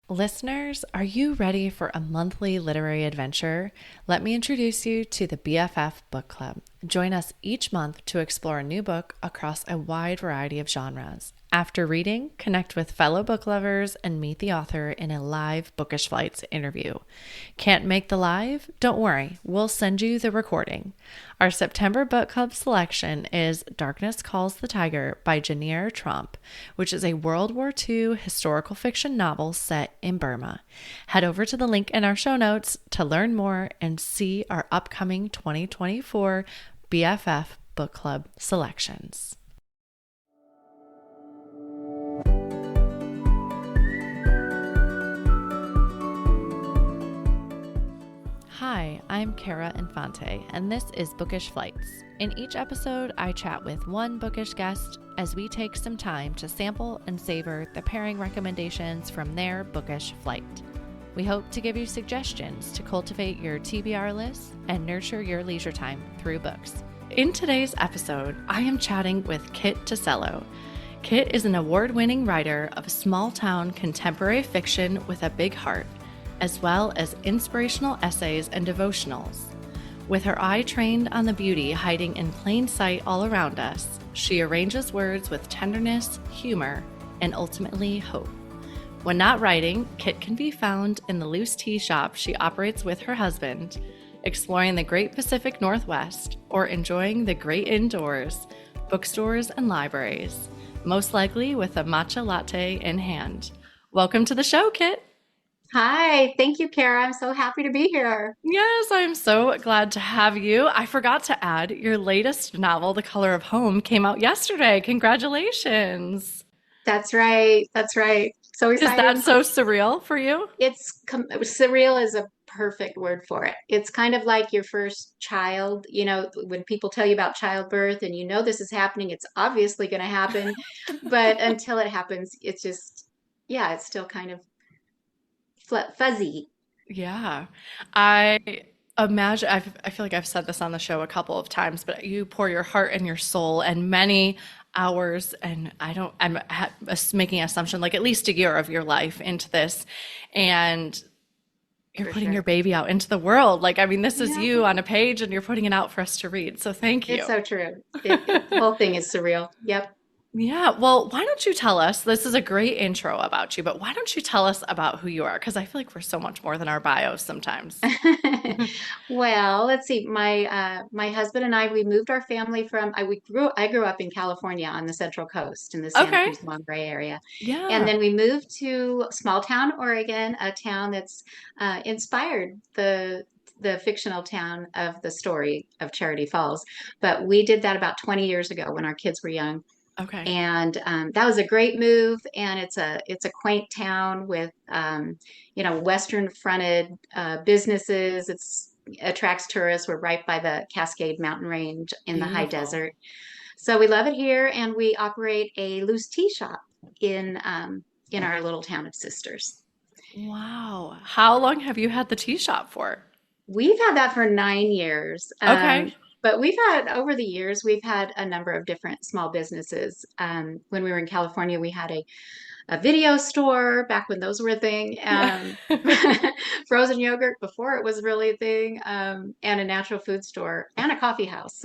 Listeners, are you ready for a monthly literary adventure? Let me introduce you to the BFF Book Club. Join us each month to explore a new book across a wide variety of genres. After reading, connect with fellow book lovers and meet the author in a live Bookish Flights interview. Can't make the live? Don't worry, we'll send you the recording. Our September book club selection is Darkness Calls the Tiger by Janier Trump, which is a World War II historical fiction novel set in Burma. Head over to the link in our show notes to learn more and see our upcoming 2024 BFF Book Club selections. Hi, I'm Kara Infante, and this is Bookish Flights. In each episode, I chat with one bookish guest as we take some time to sample and savor the pairing recommendations from their bookish flight. We hope to give you suggestions to cultivate your TBR list and nurture your leisure time through books. In today's episode, I am chatting with Kit Tosello. Kit is an award-winning writer of small-town contemporary fiction with a big heart, as well as inspirational essays and devotionals. With her eye trained on the beauty hiding in plain sight all around us, she arranges words with tenderness, humor, and ultimately hope. When not writing, Kit can be found in the loose tea shop she operates with her husband, exploring the Great Pacific Northwest, or enjoying the great indoors, bookstores and libraries, most likely with a matcha latte in hand. Welcome to the show, Kit. Hi, thank you, Kara. I'm so happy to be here. Yes, I'm so glad to have you. I forgot to add, your latest novel, The Color of Home, came out yesterday. Congratulations. That's right. That's right. So Is that excited. so surreal for you? Surreal is a perfect word for it. It's kind of like your first child, when people tell you about childbirth and you know this is happening, it's obviously going to happen. But until it happens, it's just, yeah, it's still kind of fuzzy. Yeah. I imagine, I feel like I've said this on the show a couple of times, but you pour your heart and your soul and many hours, and making an assumption like at least a year of your life into this. And you're For putting your sure. baby out into the world. Like, I mean, this is Yeah, you on a page and you're putting it out for us to read. So thank it's you. so true. The whole thing is surreal. Yep. Yeah, well, why don't you tell us? This is a great intro about you, but why don't you tell us about who you are? Because I feel like we're so much more than our bios sometimes. Well, let's see. My husband and I, we moved our family from I grew up in California on the Central Coast in the Santa Okay. Cruz Monterey area. And Yeah. then we moved to small town Oregon, a town that's inspired the fictional town of the story of Charity Falls. But we did that about 20 years ago when our kids were young. Okay. And that was a great move, and it's a quaint town with western fronted businesses. It's attracts tourists. We're right by the Cascade Mountain Range in the high Beautiful. desert, so we love it here. And we operate a loose tea shop in our little town of Sisters. Wow. How long have you had the tea shop for? We've had that for 9 years. Okay. But over the years, we've had a number of different small businesses. When we were in California, we had a video store back when those were a thing, frozen yogurt before it was really a thing, and a natural food store and a coffee house.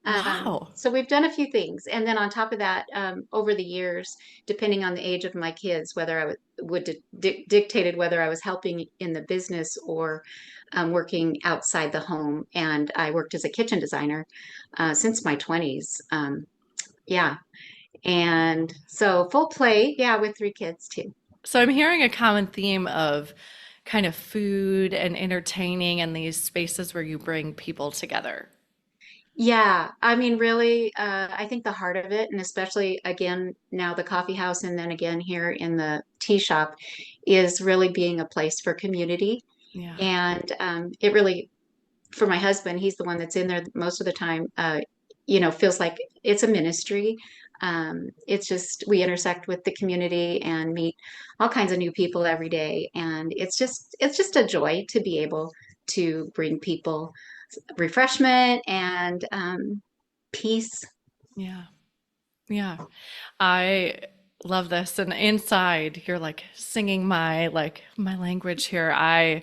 Wow. So we've done a few things. And then on top of that, over the years, depending on the age of my kids, whether I dictated whether I was helping in the business or working outside the home. And I worked as a kitchen designer since my 20s. Yeah. And so full plate, yeah, with three kids too. So I'm hearing a common theme of kind of food and entertaining and these spaces where you bring people together. Yeah, I mean, really, I think the heart of it, and especially again now the coffee house, and then again here in the tea shop, is really being a place for community. Yeah. And it really, for my husband, he's the one that's in there most of the time. Feels like it's a ministry. It's just we intersect with the community and meet all kinds of new people every day, and it's just a joy to be able to bring people refreshment and peace. Yeah. Yeah. I love this. And inside, you're like singing my language here.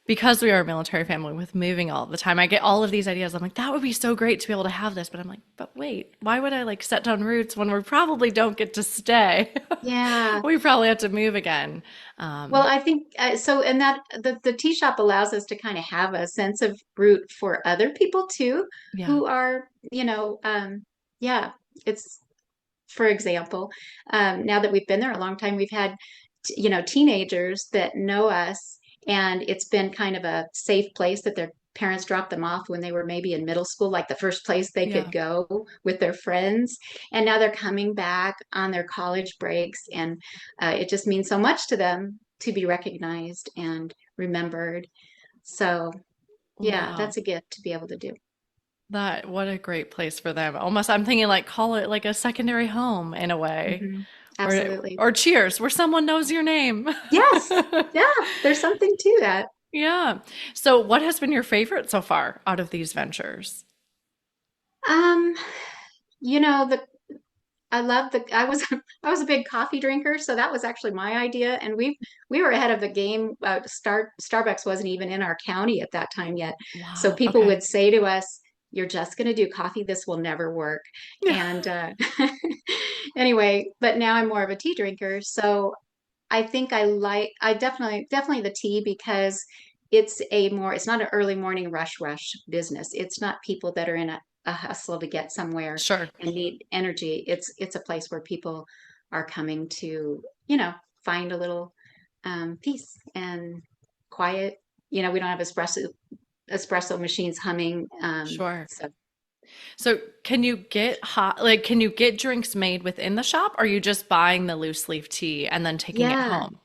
Because we are a military family with moving all the time, I get all of these ideas. I'm like, that would be so great to be able to have this. But I'm like, but wait, why would I like set down roots when we probably don't get to stay? Yeah. We probably have to move again. Well, Um, I think so, and that the tea shop allows us to kind of have a sense of root for other people too, yeah, who are, yeah, it's for example, now that we've been there a long time, we've had, teenagers that know us, and it's been kind of a safe place that their parents dropped them off when they were maybe in middle school, like the first place they could yeah. go with their friends. And now they're coming back on their college breaks, and it just means so much to them to be recognized and remembered. So, yeah, Wow. that's a gift to be able to do. That what a great place for them. Almost I'm thinking like call it like a secondary home in a way. Hmm. Or Absolutely. or Cheers, where someone knows your name. Yes. Yeah, there's something to that. Yeah. So what has been your favorite so far out of these ventures? Um, you know, the I love the I was I was a big coffee drinker, so that was actually my idea. And we were ahead of the game. Starbucks wasn't even in our county at that time yet. So Wow. people Okay. would say to us, "You're just going to do coffee. This will never work." Yeah. And anyway, but now I'm more of a tea drinker. So I think I definitely the tea because it's not an early morning rush business. It's not people that are in a hustle to get somewhere Sure. and need energy. It's a place where people are coming to, find a little peace and quiet. We don't have espresso machines humming. Sure. So So can you get drinks made within the shop? Or are you just buying the loose leaf tea and then taking it yeah, home?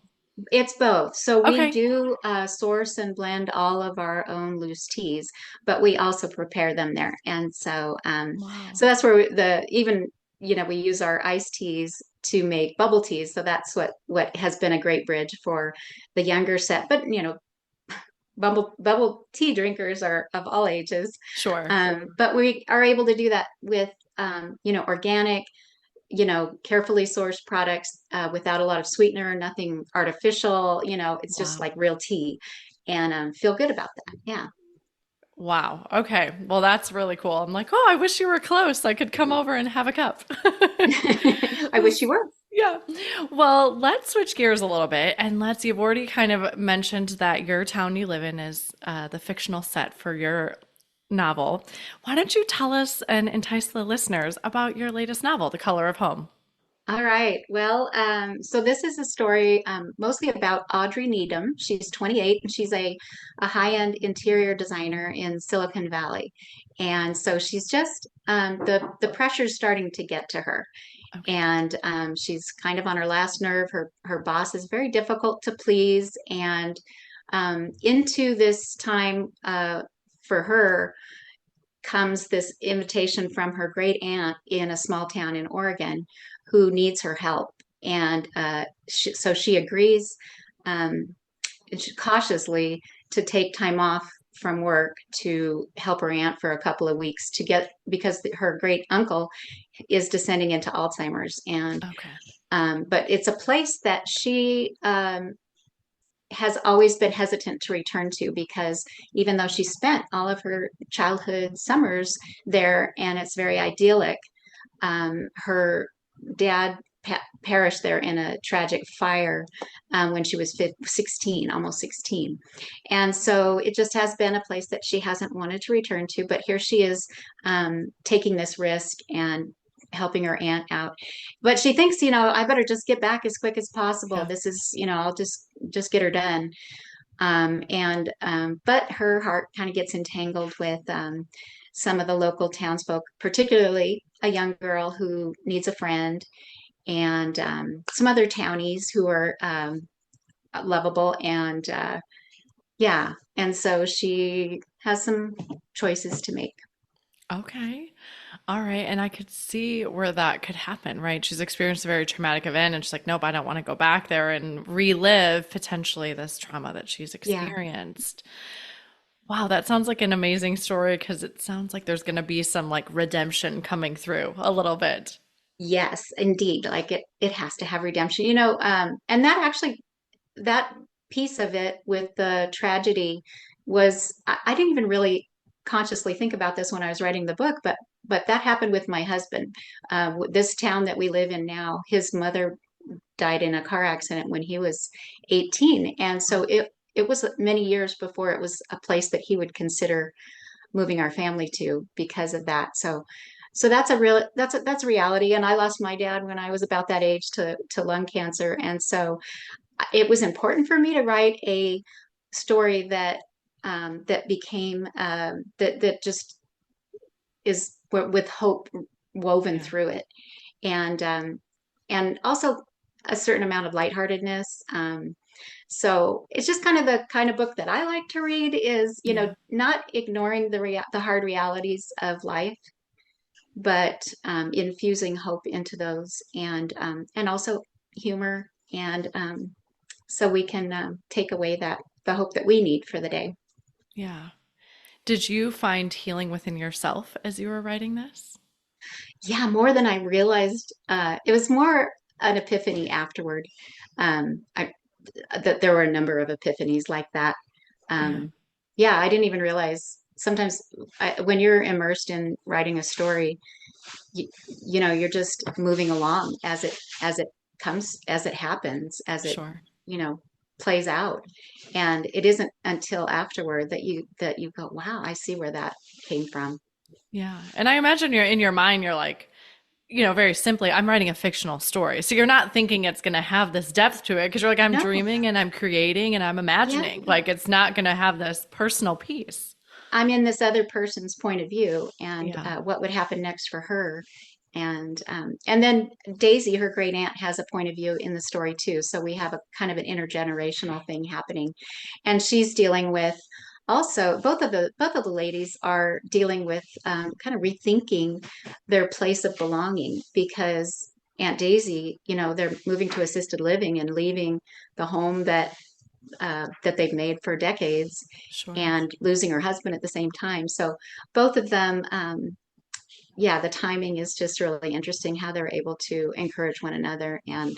it's both. So we Okay. do source and blend all of our own loose teas, but we also prepare them there. And Wow. so that's where we use our iced teas to make bubble teas. So that's what has been a great bridge for the younger set. But bubble tea drinkers are of all ages. Sure. But we are able to do that with organic, carefully sourced products without a lot of sweetener, nothing artificial. It's just Wow. like real tea, and feel good about that. Yeah. Wow. Okay. Well, that's really cool. I'm like, oh, I wish you were close. I could come over and have a cup. I wish you were. Yeah. Well, let's switch gears a little bit and you've already kind of mentioned that your town you live in is the fictional set for your novel. Why don't you tell us and entice the listeners about your latest novel, The Color of Home? All right. Well, so this is a story mostly about Audrey Needham. She's 28 and she's a high-end interior designer in Silicon Valley. And so she's just the pressure's starting to get to her. Okay. And she's kind of on her last nerve. Her boss is very difficult to please. And into this time for her comes this invitation from her great aunt in a small town in Oregon who needs her help. And so she agrees um, cautiously to take time off from work to help her aunt for a couple of weeks because her great uncle is descending into Alzheimer's. And Okay. but it's a place that she has always been hesitant to return to because even though she spent all of her childhood summers there and it's very idyllic, her dad perished there in a tragic fire when she was 16, almost 16. And so it just has been a place that she hasn't wanted to return to, but here she is taking this risk and helping her aunt out. But she thinks, I better just get back as quick as possible. Yeah. This is, I'll just get her done. But her heart kind of gets entangled with some of the local townsfolk, particularly a young girl who needs a friend, and some other townies who are lovable. And yeah, and so she has some choices to make. Okay. All right. And I could see where that could happen, right? She's experienced a very traumatic event and she's like, nope, I don't want to go back there and relive potentially this trauma that she's Yeah. experienced. Wow, that sounds like an amazing story because it sounds like there's going to be some like redemption coming through a little bit. Yes, indeed. Like it has to have redemption, and that actually, that piece of it with the tragedy was, I didn't even really consciously think about this when I was writing the book, but that happened with my husband. This town that we live in now, his mother died in a car accident when he was 18. And so it was many years before it was a place that he would consider moving our family to because of that. So that's a real that's a reality. And I lost my dad when I was about that age to lung cancer. And so it was important for me to write a story that became that just is with hope woven Yeah. through it, and and also a certain amount of lightheartedness. So it's just kind of the kind of book that I like to read, is, Yeah. not ignoring the hard realities of life, but infusing hope into those, and also humor, and so we can take away the hope that we need for the day. Yeah. Did you find healing within yourself as you were writing this? Yeah, more than I realized. It was more an epiphany afterward. I that there were a number of epiphanies like that. Yeah. Um, yeah, I didn't even realize sometimes when you're immersed in writing a story, you, you're just moving along as it comes, as it happens, as it, Sure. you know, plays out. And it isn't until afterward that you go, wow, I see where that came from. Yeah. And I imagine you're in your mind, you're like, very simply, I'm writing a fictional story. So you're not thinking it's going to have this depth to it because you're like, I'm No, dreaming and I'm creating and I'm yeah, imagining. Like it's not going to have this personal piece. I'm in this other person's point of view, and Yeah. what would happen next for her. And then Daisy, her great aunt, has a point of view in the story too. So we have a kind of an intergenerational thing happening, and she's dealing with, also both of the ladies are dealing with kind of rethinking their place of belonging, because Aunt Daisy, they're moving to assisted living and leaving the home that they've made for decades, Sure. and losing her husband at the same time. So both of them, yeah, the timing is just really interesting how they're able to encourage one another and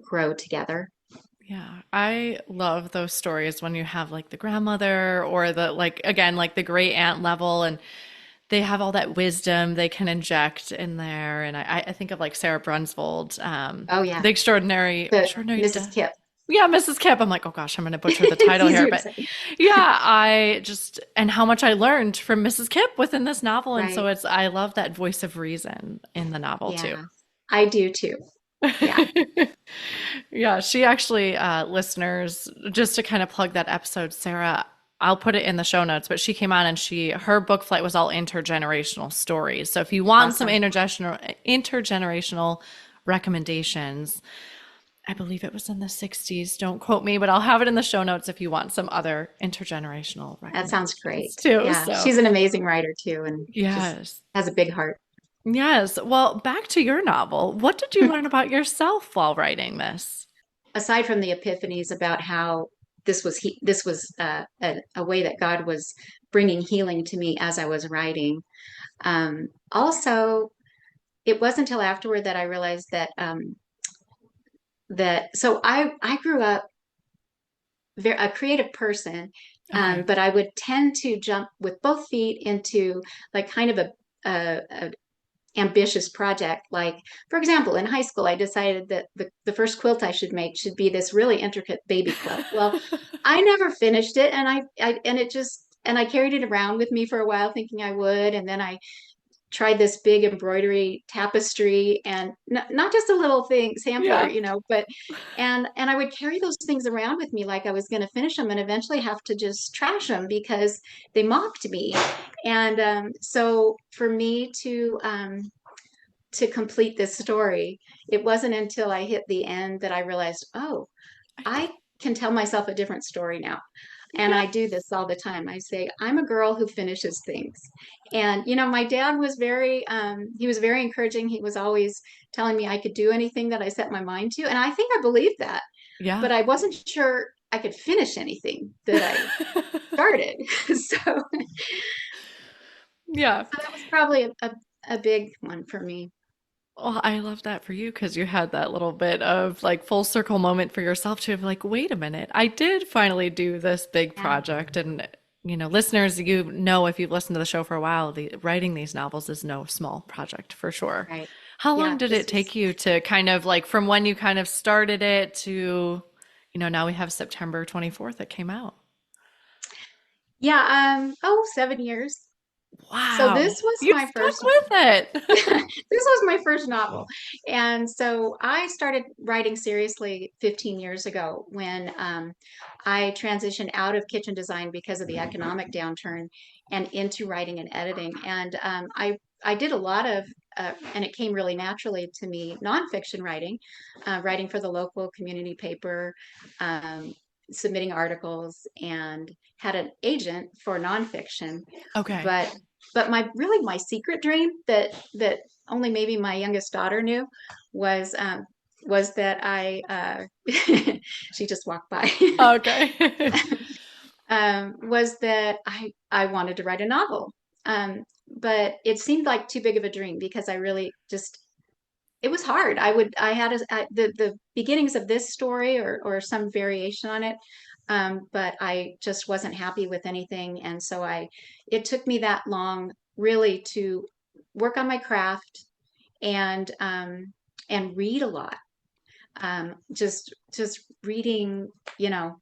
grow together. Yeah, I love those stories when you have like the grandmother or the like again like the great aunt level and they have all that wisdom they can inject in there. And I think of like Sarah Brunsvold, Oh yeah, the extraordinary the extraordinary Mrs. Kip. yeah, Mrs. Kip. I'm like, oh gosh, I'm gonna butcher the It's title here. easier to But say, yeah, I just and how much I learned from Mrs. Kip within this novel. And so right? I love that voice of reason in the novel too. Yeah, I do too. Yeah, Yeah, she actually, listeners, just to kind of plug that episode, Sarah, I'll put it in the show notes, but she came on and her book flight was all intergenerational stories. So if you want some awesome. intergenerational recommendations, I believe it was in the 60s. Don't quote me, but I'll have it in the show notes if you want some other intergenerational That sounds great. recommendations too. Yeah, So, she's an amazing writer too, and just yes. has a big heart. Yes. Well, back to your novel. What did you learn about yourself while writing this? Aside from the epiphanies about how this was a way that God was bringing healing to me as I was writing. Also, it wasn't until afterward that I realized that so I grew up a creative person, Okay. but I would tend to jump with both feet into like kind of a ambitious project. Like, for example, in high school, I decided that the first quilt I should make should be this really intricate baby quilt. Well, I never finished it, and I carried it around with me for a while thinking I would. And then I tried this big embroidery tapestry, and not just a little thing sampler, Yeah. but and I would carry those things around with me like I was going to finish them, and eventually have to just trash them because they mocked me. And so for me to complete this story, it wasn't until I hit the end that I realized, oh, I can tell myself a different story now. And Yeah. I do this all the time. I say, I'm a girl who finishes things. And, my dad was he was very encouraging. He was always telling me I could do anything that I set my mind to. And I think I believed that, Yeah. but I wasn't sure I could finish anything that I started. So Yeah. that was probably a big one for me. Well, I love that for you because you had that little bit of like full circle moment for yourself to have like, wait a minute, I did finally do this big Yeah, project. And, listeners, if you've listened to the show for a while, writing these novels is no small project for sure. right. How long Yeah, did this it was take you to kind of like from when you kind of started it to, now we have September 24th, it came out. oh, 7 years. So Wow. this was You my stuck first with this it. was my first novel. And so I started writing seriously 15 years ago when I transitioned out of kitchen design because of the economic downturn and into writing and editing. And I did a lot of, and it came really naturally to me, nonfiction writing, writing for the local community paper, um, submitting articles, and had an agent for nonfiction. Okay. But my secret dream that only maybe my youngest daughter knew was was that I she just walked by Okay. was that I wanted to write a novel. But it seemed like too big of a dream because I really just it was hard. I had the beginnings of this story or some variation on it, but I just wasn't happy with anything, and so I it took me that long really to work on my craft and read a lot. Just reading, you know,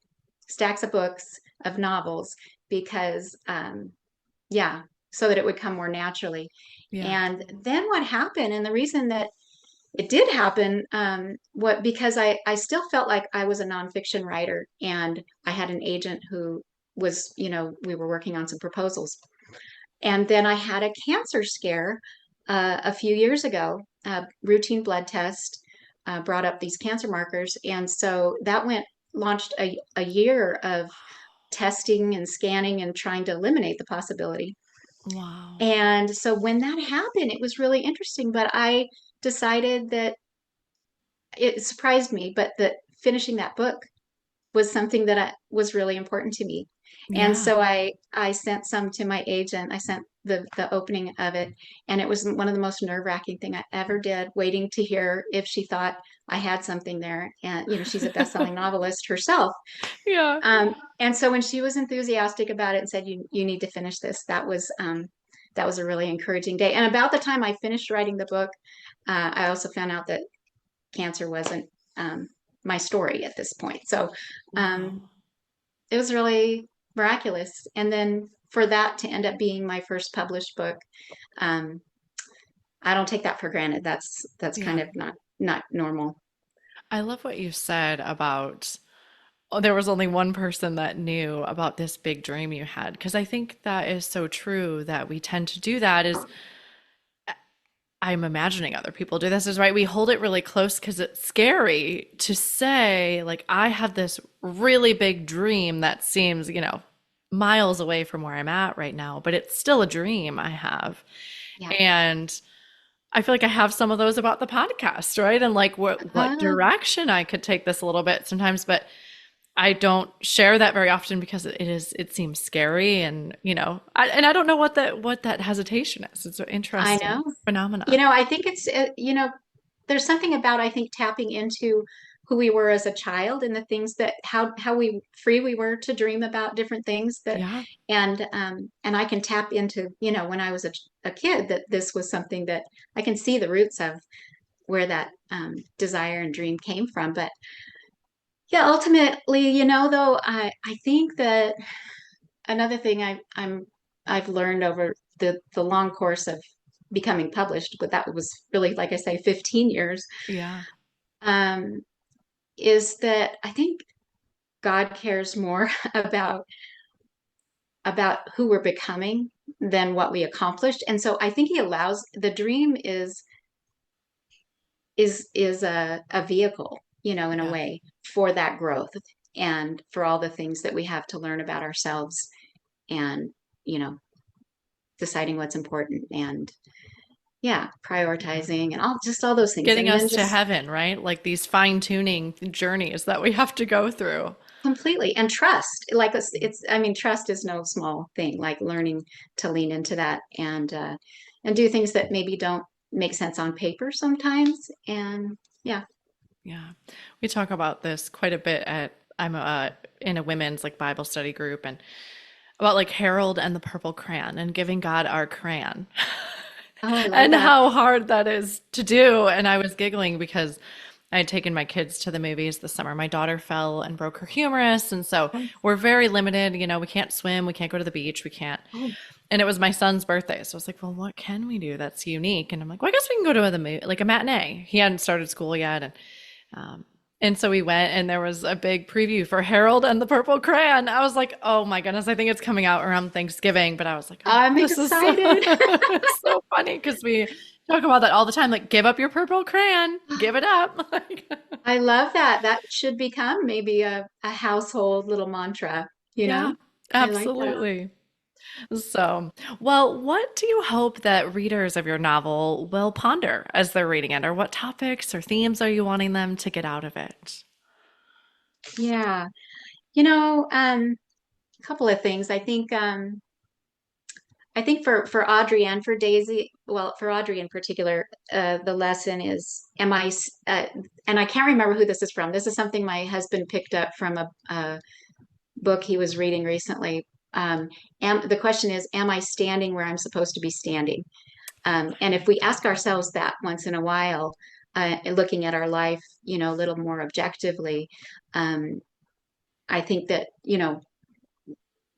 stacks of books of novels because yeah, so that it would come more naturally. Yeah. And then what happened, and the reason that it did happen, what because I still felt like I was a nonfiction writer and I had an agent who was, we were working on some proposals. And then I had a cancer scare a few years ago. Routine blood test brought up these cancer markers, and so that went launched a year of testing and scanning and trying to eliminate the possibility. Wow. And so when that happened, it was really interesting. But I decided that it surprised me, but that finishing that book was something that was really important to me. And Yeah. so I sent some to my agent. I sent the opening of it, and it was one of the most nerve-wracking thing I ever did, waiting to hear if she thought I had something there. And she's a best-selling novelist herself. Yeah. And so when she was enthusiastic about it and said, you need to finish this, that was a really encouraging day. And about the time I finished writing the book, I also found out that cancer wasn't my story at this point. So Wow. um, it was really miraculous. And then for that to end up being my first published book, um, I don't take that for granted. That's kind Yeah. of not normal. I love what you said about there was only one person that knew about this big dream you had. Because I think that is so true that we tend to do that is I'm imagining other people do this is right. We hold it really close because it's scary to say, like, I have this really big dream that seems, miles away from where I'm at right now, but it's still a dream I have. Yeah. And I feel like I have some of those about the podcast, right? And like what Uh, direction I could take this a little bit sometimes, but I don't share that very often because it seems scary and I don't know what that hesitation is. It's an I interesting know. phenomena. I think it's, there's something about, I think, tapping into who we were as a child and the things that how we free we were to dream about different things that Yeah. and I can tap into, when I was a kid, that this was something that I can see the roots of where that desire and dream came from. But yeah, ultimately, though, I think that another thing I've learned over the long course of becoming published, but that was really, like I say, 15 years, Yeah. um, is that I think God cares more about who we're becoming than what we accomplished. And so I think he allows the dream is a vehicle, in a Yeah. way for that growth and for all the things that we have to learn about ourselves and, you know, deciding what's important and yeah, prioritizing and all those things. Getting And then us to just heaven, right? Like these fine-tuning journeys that we have to go through. completely and trust. Like I mean, trust is no small thing, like learning to lean into that and do things that maybe don't make sense on paper sometimes. And yeah. Yeah. We talk about this quite a bit I'm in a women's like Bible study group and about like Harold and the Purple Crayon and giving God our crayon Oh, I love and that. how hard that is to do. And I was giggling because I had taken my kids to the movies this summer. My daughter fell and broke her humerus. And so Oh, we're very limited. You know, we can't swim, we can't go to the beach, we can't. oh, And it was my son's birthday. So I was like, well, what can we do that's unique? And I'm like, well, I guess we can go to the movie, like a matinee. He hadn't started school yet. Um, and so we went, and there was a big preview for Harold and the Purple Crayon. I was like, oh my goodness, I think it's coming out around Thanksgiving. But I was like, oh, I'm this is so, excited. so funny because we talk about that all the time. Like, give up your purple crayon, give it up. Like, I love that. That should become maybe a household little mantra, you yeah, know? I like that. absolutely. So, well, what do you hope that readers of your novel will ponder as they're reading it, or what topics or themes are you wanting them to get out of it? Yeah. You know, a couple of things. I think for Audrey and for Daisy, well, for Audrey in particular, the lesson is, and I can't remember who this is from. This is something my husband picked up from a book he was reading recently. The question is, am I standing where I'm supposed to be standing? And if we ask ourselves that once in a while, looking at our life, a little more objectively, um, I think that,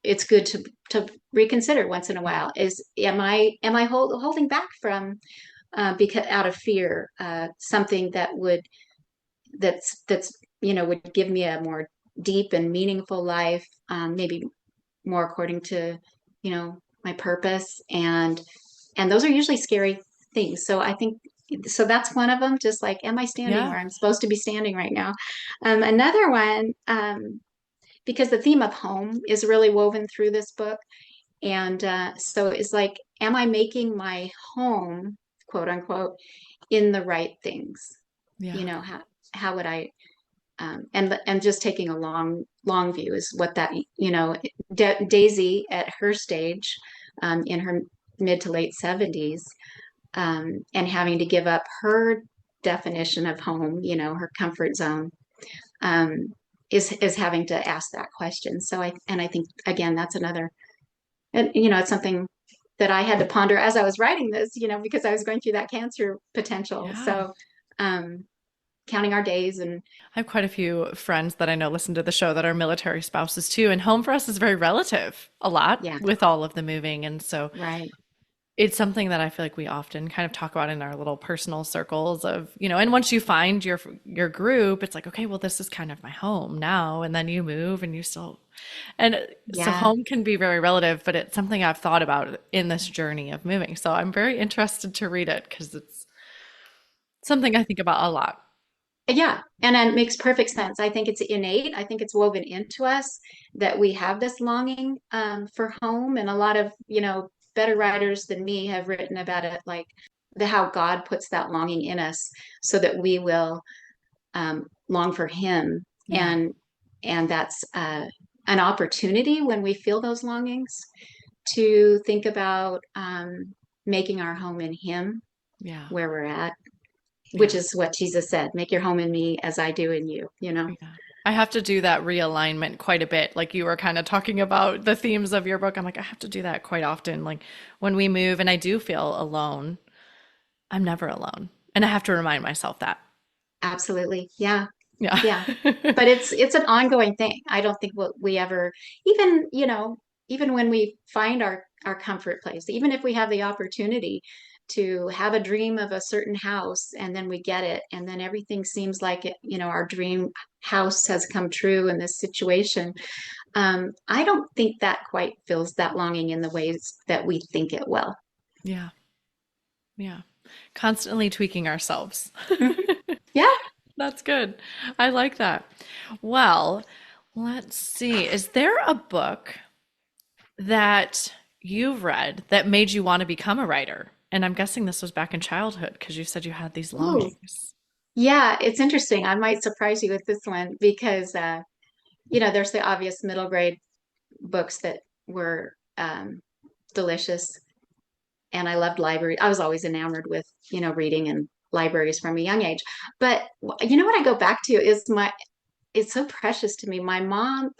it's good to reconsider once in a Yeah. while. Am I holding back from because out of fear, something that's would give me a more deep and meaningful life, maybe more according to my purpose, and those are usually scary things. So I think so that's one of them. Just like, am I standing Yeah. where I'm supposed to be standing right now? Another one, because the theme of home is really woven through this book, and so it's like, am I making my home, quote unquote, in the right things? Yeah. You know, how would I, and just taking a long view is what that, Daisy at her stage, in her mid to late 70s, and having to give up her definition of home, her comfort zone, um, is having to ask that question. So I think again, that's another, and it's something that I had to ponder as I was writing this, because I was going through that cancer potential. Yeah. So, um, counting our days and I have quite a few friends that I know listen to the show that are military spouses too. And home for us is very relative a lot yeah, with all of the moving. And so right. it's something that I feel like we often kind of talk about in our little personal circles of, and once you find your group, it's like, okay, well, this is kind of my home now. And then you move and you still, and so Yeah. home can be very relative, but it's something I've thought about in this journey of moving. So I'm very interested to read it because it's something I think about a lot. Yeah, and it makes perfect sense. I think it's innate. I think it's woven into us that we have this longing, for home, and a lot of better writers than me have written about it, like the how God puts that longing in us, so that we will, long for Him, Yeah. and that's, an opportunity when we feel those longings to think about, making our home in Him Yeah. where we're at, which Yeah. is what Jesus said, make your home in me as I do in you, Yeah. I have to do that realignment quite a bit. Like you were kind of talking about the themes of your book. I'm like, I have to do that quite often. Like when we move and I do feel alone, I'm never alone. And I have to remind myself that. Absolutely. Yeah. Yeah. Yeah. But it's an ongoing thing. I don't think we ever, even, even when we find our comfort place, even if we have the opportunity to have a dream of a certain house, and then we get it, and then everything seems like it, our dream house has come true in this situation. I don't think that quite fills that longing in the ways that we think it will. Yeah. Yeah. Constantly tweaking ourselves. Mhm. Yeah. That's good. I like that. Well, let's see. Is there a book that you've read that made you want to become a writer? And I'm guessing this was back in childhood because you said you had these Ooh. longings. Yeah, it's interesting. I might surprise you with this one because, there's the obvious middle grade books that were, delicious. and I loved library. I was always enamored with, reading and libraries from a young age. But you know what I go back to is it's so precious to me. My mom,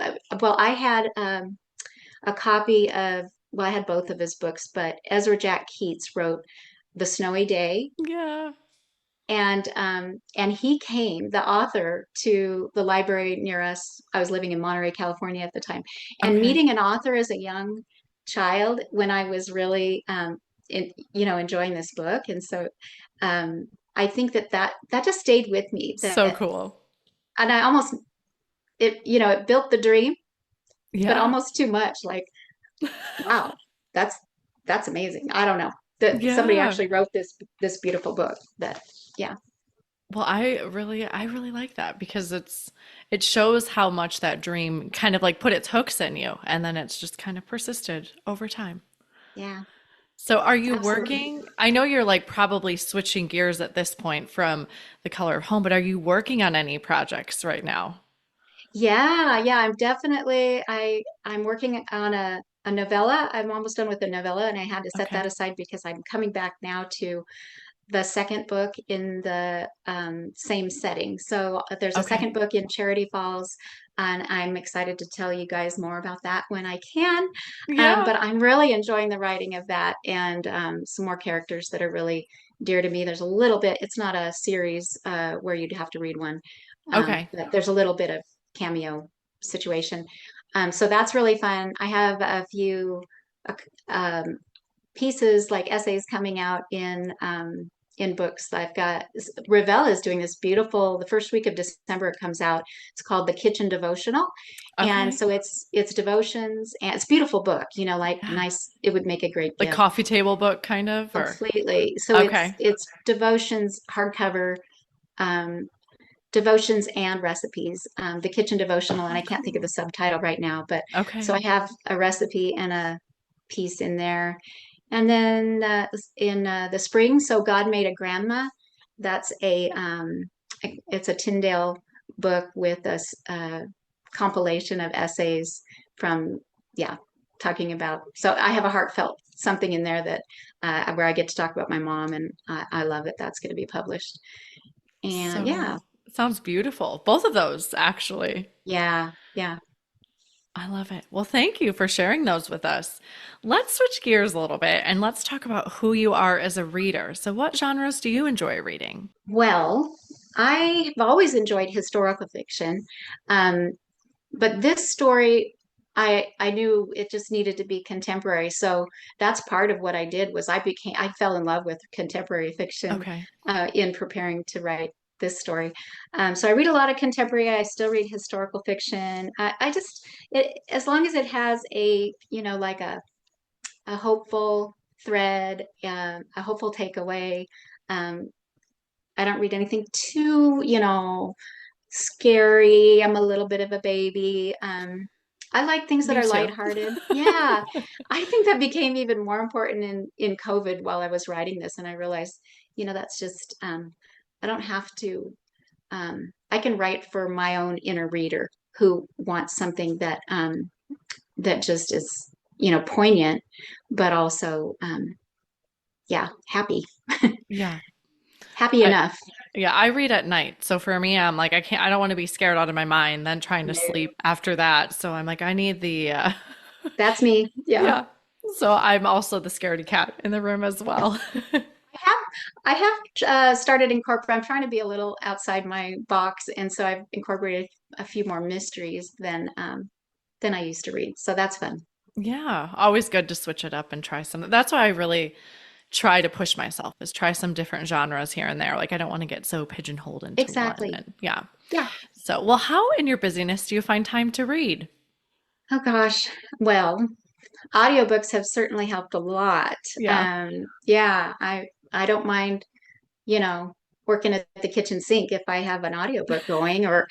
well, I had a copy of, well, I had both of his books, but Ezra Jack Keats wrote The Snowy Day, Yeah. and he came, the author, to the library near us. I was living in Monterey, California at the time, and Okay. meeting an author as a young child when I was really enjoying this book. And so I think that just stayed with me, So that, cool. and I almost, it built the dream, but Yeah. almost too much. Like, wow, that's that's amazing. I don't know that somebody Yeah. actually wrote this beautiful book. That, yeah, Well, I really like that because it shows how much that dream kind of like put its hooks in you and then it's just kind of persisted over time. yeah, So are you absolutely. working? I know you're like probably switching gears at this point from The Color of Home, but are you working on any projects right now? Yeah, yeah, I'm working on a novella. I'm almost done with the novella, and I had to set that Okay. aside because I'm coming back now to the second book in the same setting. So there's a Okay. second book in Charity Falls, and I'm excited to tell you guys more about that when I can. Yeah. But I'm really enjoying the writing of that, and some more characters that are really dear to me. There's a little bit, it's not a series where you'd have to read one, Okay. but there's a little bit of cameo situation. So that's really fun. I have a few uh, um, pieces, like essays, coming out in books. I've got Revell is doing this beautiful. The first week of December it comes out. It's called The Kitchen Devotional, and Okay. so it's devotions, and it's a beautiful book. Like Yeah. nice. It would make a great Like gift. coffee table book kind of or Completely. So it's okay. it's devotions hardcover. Um, Devotions and recipes, the kitchen devotional, and Oh, I can't think of cool. the subtitle right now, but so Okay. I have a recipe and a piece in there. And then in the spring, so God Made a Grandma. That's it's a Tyndale book with a compilation of essays from, yeah, talking about. So I have a heartfelt something in there that where I get to talk about my mom, and I love it. That's going to be published. And So yeah, sounds beautiful. Both of those actually. yeah, yeah. I love it. Well, thank you for sharing those with us. Let's switch gears a little bit and let's talk about who you are as a reader. So, what genres do you enjoy reading? Well, I have always enjoyed historical fiction, um, but this story, I knew it just needed to be contemporary. So that's part of what I did was I fell in love with contemporary fiction Okay. in preparing to write this story. So I read a lot of contemporary. I still read historical fiction. I just as long as it has like a hopeful thread, a hopeful takeaway. Um, I don't read anything too, scary. I'm a little bit of a baby. I like things that Me are too. lighthearted. Yeah. I think that became even more important in COVID while I was writing this. And I realized, that's just, I don't have to, I can write for my own inner reader who wants something that just is, poignant, but also, yeah, Yeah. happy I enough. yeah, I read at night. So for me, I'm like I don't want to be scared out of my mind then trying to No, sleep after that. So I'm like I need the that's me. Yeah. yeah. So I'm also the scaredy cat in the room as well. I have started incorporate. I'm trying to be a little outside my box, and so I've incorporated a few more mysteries than I used to read. So that's fun. Yeah, always good to switch it up and try some. That's why I really try to push myself is try some different genres here and there. Like I don't want to get so pigeonholed into one. Exactly. And yeah. Yeah. So, well, how in your busyness do you find time to read? Oh gosh. Well, audiobooks have certainly helped a lot. Yeah. Yeah, I don't mind, you know, working at the kitchen sink if I have an audiobook going, or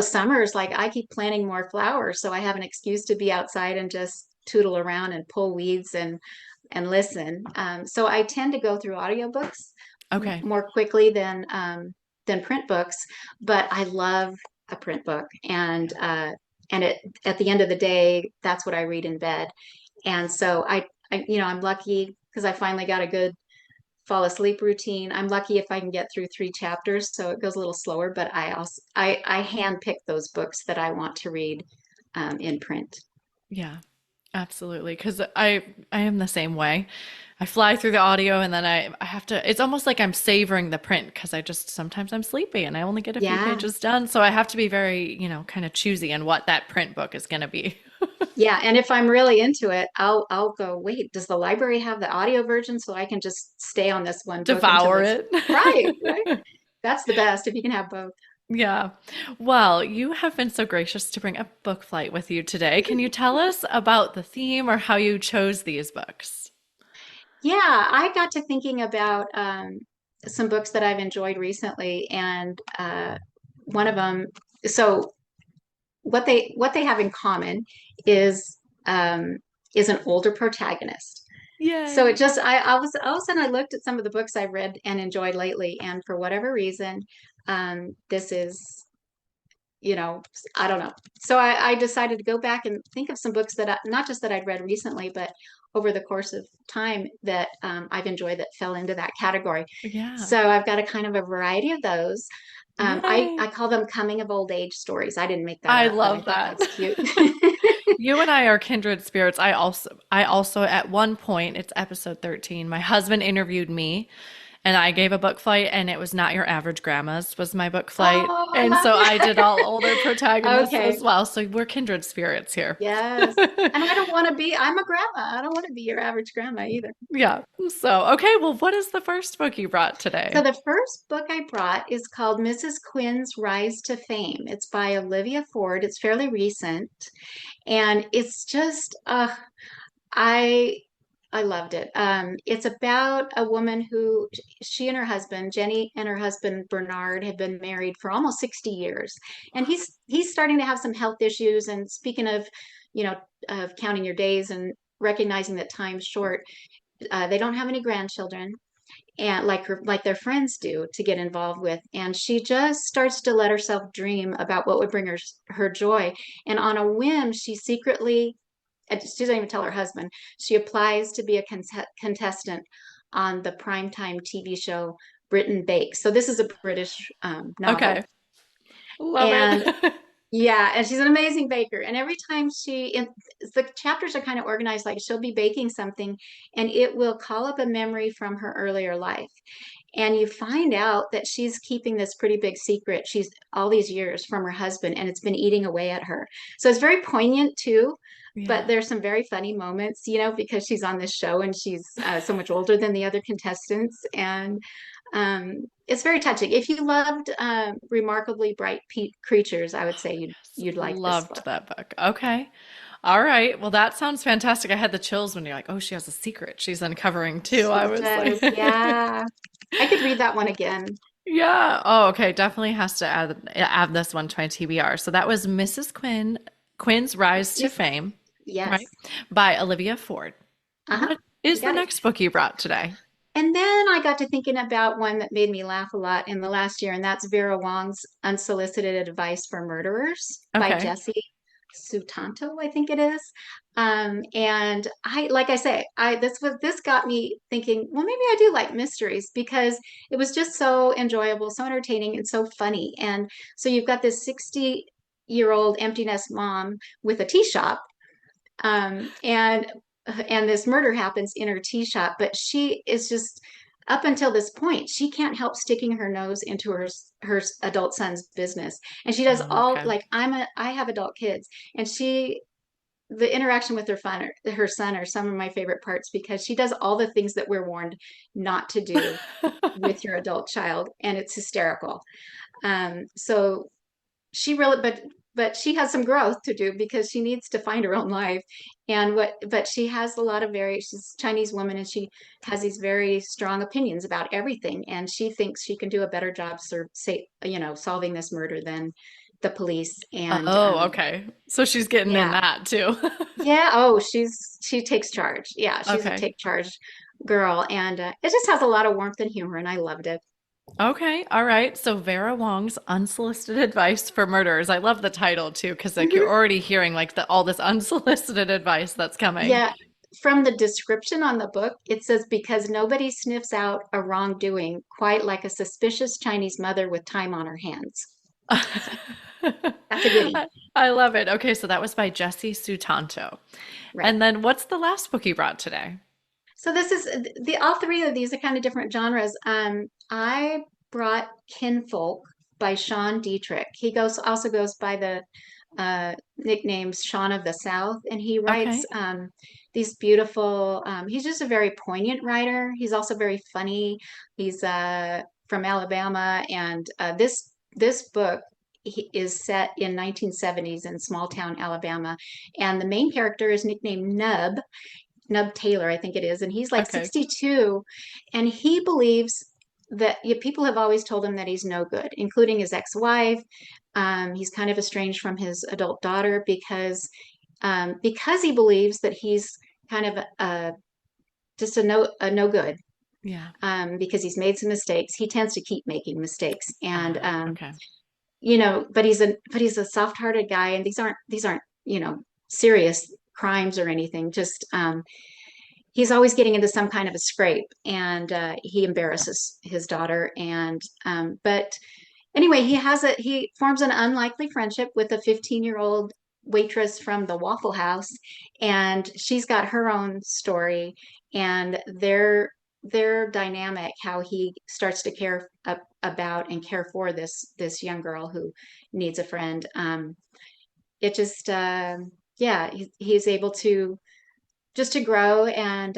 summers, like I keep planting more flowers, so I have an excuse to be outside and just tootle around and pull weeds and listen. So I tend to go through audiobooks Okay. more quickly than print books, but I love a print book, and at the end of the day, that's what I read in bed. And so I'm lucky. because I finally got a good fall asleep routine. I'm lucky if I can get through 3 chapters, so it goes a little slower, but I hand pick those books that I want to read in print. Yeah, absolutely. Because I am the same way. I fly through the audio and then I have to, it's almost like I'm savoring the print because I just sometimes I'm sleepy and I only get a few Yeah. pages done. So I have to be very, kind of choosy in what that print book is going to be. Yeah, and if I'm really into it, I'll go, wait, does the library have the audio version so I can just stay on this one book until Devour it's it. right, right? That's the best if you can have both. Yeah. Well, you have been so gracious to bring a book flight with you today. Can you tell us about the theme or how you chose these books? Yeah, I got to thinking about some books that I've enjoyed recently, and one of them. So what they have in common is um, is an older protagonist. So it Yay. just I was all of a sudden I looked at some of the books I've read and enjoyed lately, and for whatever reason, this is you know, I don't know. So I decided to go back and think of some books that not just that I'd read recently, but over the course of time that I've enjoyed that fell into that category. Yeah. So I've got a kind of a variety of those. I Yay. call them coming of old age stories. I didn't make that I up, but I love thought that. that's cute. You and I are kindred spirits. I also at one point, it's episode 13, my husband interviewed me and I gave a book flight and it was Not Your Average Grandma's was my book flight. Oh, I And love so I did that. all older protagonists Okay. as well. So we're kindred spirits here. Yes. And I don't want to be, I'm a grandma. I don't want to be your average grandma either. Yeah. So, okay, well, what is the first book you brought So today? the first book I brought is called Mrs. Quinn's Rise to Fame. It's by Olivia Ford. It's fairly recent, and it's just I I loved it. It's about a woman who she and her husband, Jenny and her husband Bernard, have been married for almost 60 years. And he's starting to have some health issues. And speaking of, you know, of counting your days and recognizing that time's short, they don't have any grandchildren and like their friends do to get involved with, and she just starts to let herself dream about what would bring her joy, and on a whim she secretly, she doesn't even tell her husband, she applies to be a contestant on the primetime TV show Britain Bakes. So this is a British Okay. novel, Love and it. yeah, and she's an amazing baker. And every time the chapters are kind of organized like she'll be baking something and it will call up a memory from her earlier life. And you find out that she's keeping this pretty big secret. She's all these years from her husband, and it's been eating away at her. So it's very poignant too. Yeah. But there's some very funny moments, because she's on this show and she's so much older than the other contestants. And it's very touching. If you loved Remarkably Bright Creatures, I would say Yes. you'd like this Loved book. that book. Okay. All right. Well, that sounds fantastic. I had the chills when you're like, oh, she has a secret she's uncovering too. I She was like, does, yeah. I could read that one again. yeah. Oh, okay. Definitely has to add this one to my TBR. So that was Mrs. Quinn's Rise to Yes, Fame, yes. right? By Olivia Ford. Uh-huh. What You is the got it. next book you brought today? And then I got to thinking about one that made me laugh a lot in the last year, and that's Vera Wong's Unsolicited Advice for Murderers by Okay. Jesse Sutanto, I think it is. And like I say, this got me thinking, well, maybe I do like mysteries because it was just so enjoyable, so entertaining, and so funny. And so you've got this 60-year-old empty nest mom with a tea shop, and this murder happens in her tea shop, but she is just up until this point she can't help sticking her nose into her adult son's business, and she does Oh, all, okay. like, I have adult kids, and the interaction with her son are some of my favorite parts because she does all the things that we're warned not to do with your adult child, and it's hysterical. So she really but she has some growth to do because she needs to find her own life, and what but she has a lot of very she's a Chinese woman, and she has these very strong opinions about everything, and she thinks she can do a better job solving this murder than the police. And Oh, okay. So she's getting in yeah, that too. yeah, oh, she takes charge. Yeah, she's a Okay. take charge girl, and it just has a lot of warmth and humor, and I loved it. Okay. All right. So Vera Wong's Unsolicited Advice for Murderers. I love the title too, because like you're Mhm. already hearing like all this unsolicited advice that's coming. Yeah. from the description on the book, it says, because nobody sniffs out a wrongdoing quite like a suspicious Chinese mother with time on her hands. I thought, that's a goodie. I love it. Okay, so that was by Jesse Sutanto. Right. And then what's the last book you brought today? So this is the all three of these are kind of different genres. I brought Kinfolk by Sean Dietrich. He also goes by the nicknames Sean of the South, and he writes Okay. these beautiful. He's just a very poignant writer. He's also very funny. He's from Alabama, and this book is set in 1970s in small town Alabama, and the main character is nicknamed Nub Taylor, I think it is, and he's like Okay. 62, and he believes that people have always told him that he's no good, including his ex-wife. He's kind of estranged from his adult daughter because he believes that he's kind of just a no good Yeah. because he's made some mistakes. He tends to keep making mistakes, and Okay. but he's a soft-hearted guy, and these aren't serious crimes or anything. Just he's always getting into some kind of a scrape, and he embarrasses his daughter. And but anyway, he forms an unlikely friendship with a 15-year-old waitress from the Waffle House, and she's got her own story, and their dynamic, how he starts to care about and care for this young girl who needs a friend. It just yeah, he's able to just to grow and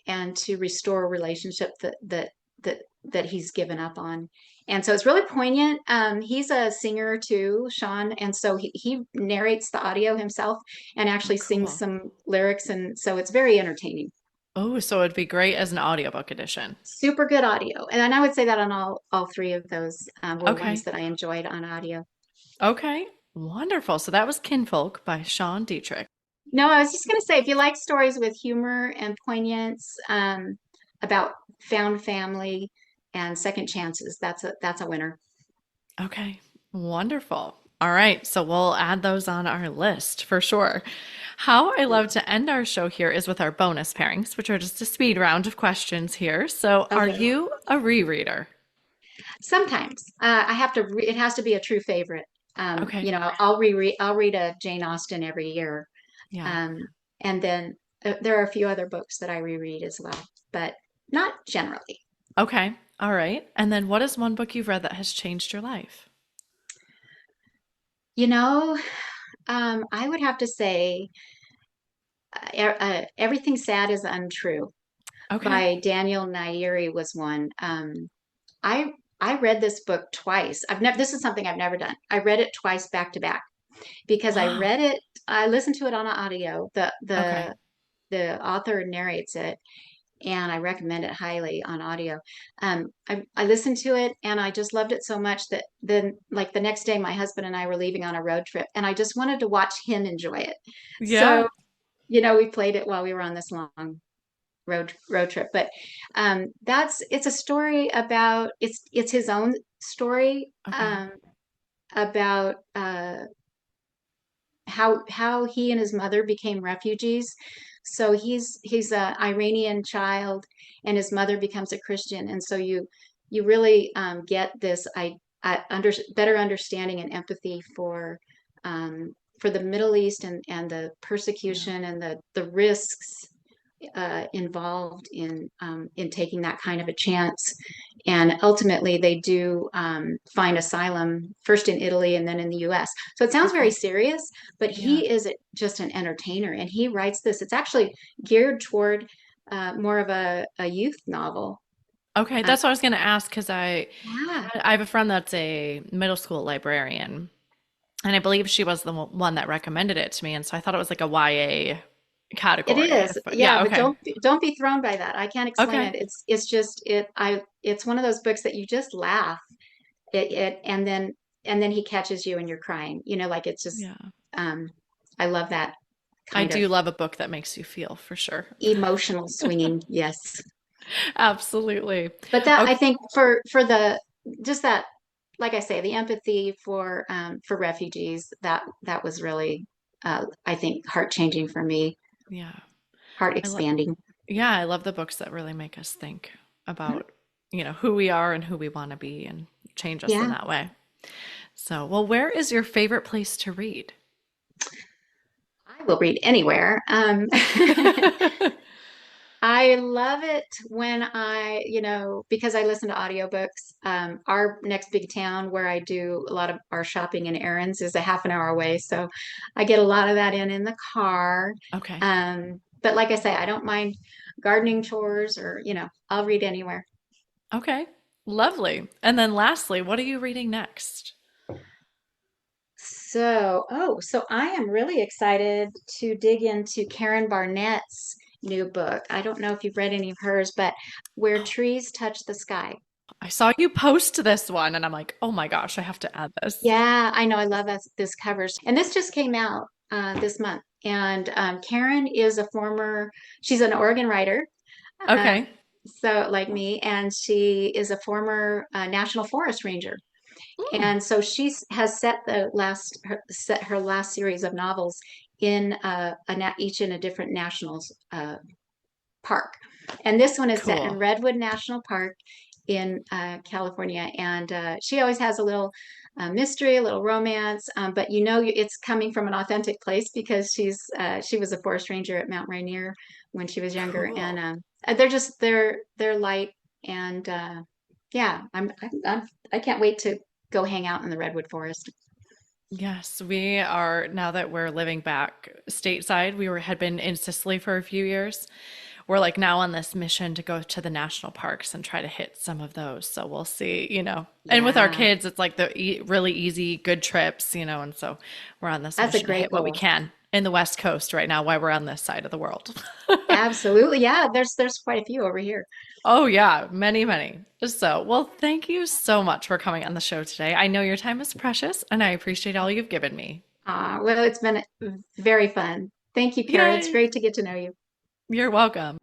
and to restore a relationship that he's given up on. And so it's really poignant. He's a singer too, Sean, and so he narrates the audio himself and Oh, actually sings cool. some lyrics, and so it's very entertaining. Oh, so it'd be great as an audiobook edition. Super good audio, and I would say that on all three of those were ones Okay. that I enjoyed on audio. Okay. Wonderful. So that was Kinfolk by Sean Dietrich. No, I was just going to say, if you like stories with humor and poignance about found family and second chances, that's a winner. Okay. Wonderful. All right. So we'll add those on our list for sure. How I love to end our show here is with our bonus pairings, which are just a speed round of questions here. So, are Okay. you a rereader? Sometimes I have to. It has to be a true favorite. Okay. I'll read a Jane Austen every year, Yeah. um, and then there are a few other books that I reread as well, but not generally. Okay. All right. And then what is one book you've read that has changed your life? You know, I would have to say, Everything Sad is Untrue Okay. by Daniel Nairi was one. I read this book twice. I've never. This is something I've never done. I read it twice back to back because I Wow. read it. I listened to it on audio. Okay. The author narrates it, and I recommend it highly on audio. I listened to it, and I just loved it so much that then, like the next day, my husband and I were leaving on a road trip, and I just wanted to watch him enjoy it. Yeah. So we played it while we were on this long road trip. But it's a story about it's his own story Okay. about how he and his mother became refugees. So he's a Iranian child, and his mother becomes a Christian, and so you really get this better understanding and empathy for the Middle East, and the Yeah. persecution and the risks involved in taking that kind of a chance. And ultimately, they do find asylum first in Italy and then in the U.S. So it sounds very Okay. serious, but Yeah. he is just an entertainer, and he writes this. It's actually geared toward more of a youth novel. Okay. Uh, That's what I was going to ask because yeah, I have a friend that's a middle school librarian, and I believe she was the one that recommended it to me. And so I thought it was like a YA it category. is. But Yeah, yeah. but Okay. don't be thrown by that. I can't explain Okay. it. It's just it's one of those books that you just laugh it and then he catches you and you're crying, like it's just Yeah. um I love that I kind of do love a book that makes you feel for sure. emotional swinging. Yes, Absolutely. but that, I Okay. think, for the just that, like I say, the empathy for refugees, that was really I think heart changing for me. Yeah. heart I love, expanding. yeah, I love the books that really make us think about, who we are and who we want to be and change us in Yeah, that way. So, well, where is your favorite place to read? I will read anywhere. I love it when because I listen to audiobooks. Our next big town where I do a lot of our shopping and errands is a half an hour away. So I get a lot of that in the car. Okay. But like I say, I don't mind gardening chores or, I'll read anywhere. Okay. Lovely. And then lastly, what are you reading next? So I am really excited to dig into Karen Barnett's new book. I don't know if you've read any of hers, but Where Oh, Trees Touch the Sky. I saw you post this one and I'm like, oh my gosh, I have to add this. Yeah, I know. I love this covers. And this just came out this month. And Karen is she's an Oregon writer, uh, Okay. so like me, and she is a former national forest ranger. Mm, And so has set her last series of novels in each in a different national park. And this one is set in cool. Redwood National Park in California. And she always has a little mystery, a little romance, but it's coming from an authentic place because she was a forest ranger at Mount Rainier when she was younger, and Cool. they're light and yeah, I can't wait to go hang out in the redwood forest. Yes, we are now that we're living back stateside. Had been in Sicily for a few years. We're like now on this mission to go to the national parks and try to hit some of those. So we'll see. And with our Yeah, kids, it's like really easy, good trips. And so we're on this that's a mission to great hit what we goal. can in the West Coast right now while we're on this side of the world. Absolutely, yeah. There's quite a few over here. Oh, yeah, many, many. So, well, thank you so much for coming on the show today. I know your time is precious and I appreciate all you've given me. Well, it's been very fun. Thank you, Kara. It's Yay. great to get to know you. You're welcome.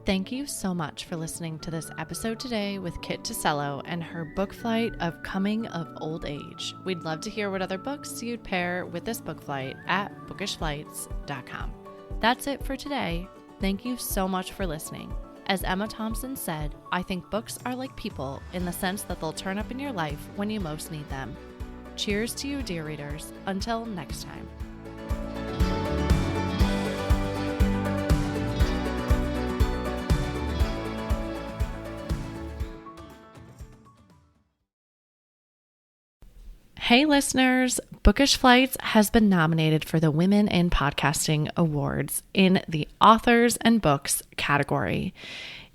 Thank you so much for listening to this episode today with Kit Tosello and her book flight of Coming of Old Age. We'd love to hear what other books you'd pair with this book flight at bookishflights.com. That's it for today. Thank you so much for listening. As Emma Thompson said, I think books are like people in the sense that they'll turn up in your life when you most need them. Cheers to you, dear readers. Until next time. Hey listeners, Bookish Flights has been nominated for the Women in Podcasting Awards in the Authors and Books category.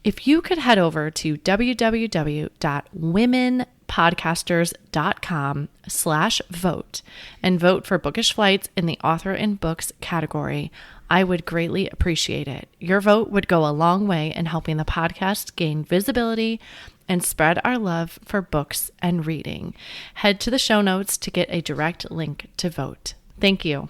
If you could head over to www.womenpodcasters.com/vote and vote for Bookish Flights in the Author and Books category, I would greatly appreciate it. Your vote would go a long way in helping the podcast gain visibility and spread our love for books and reading. Head to the show notes to get a direct link to vote. Thank you.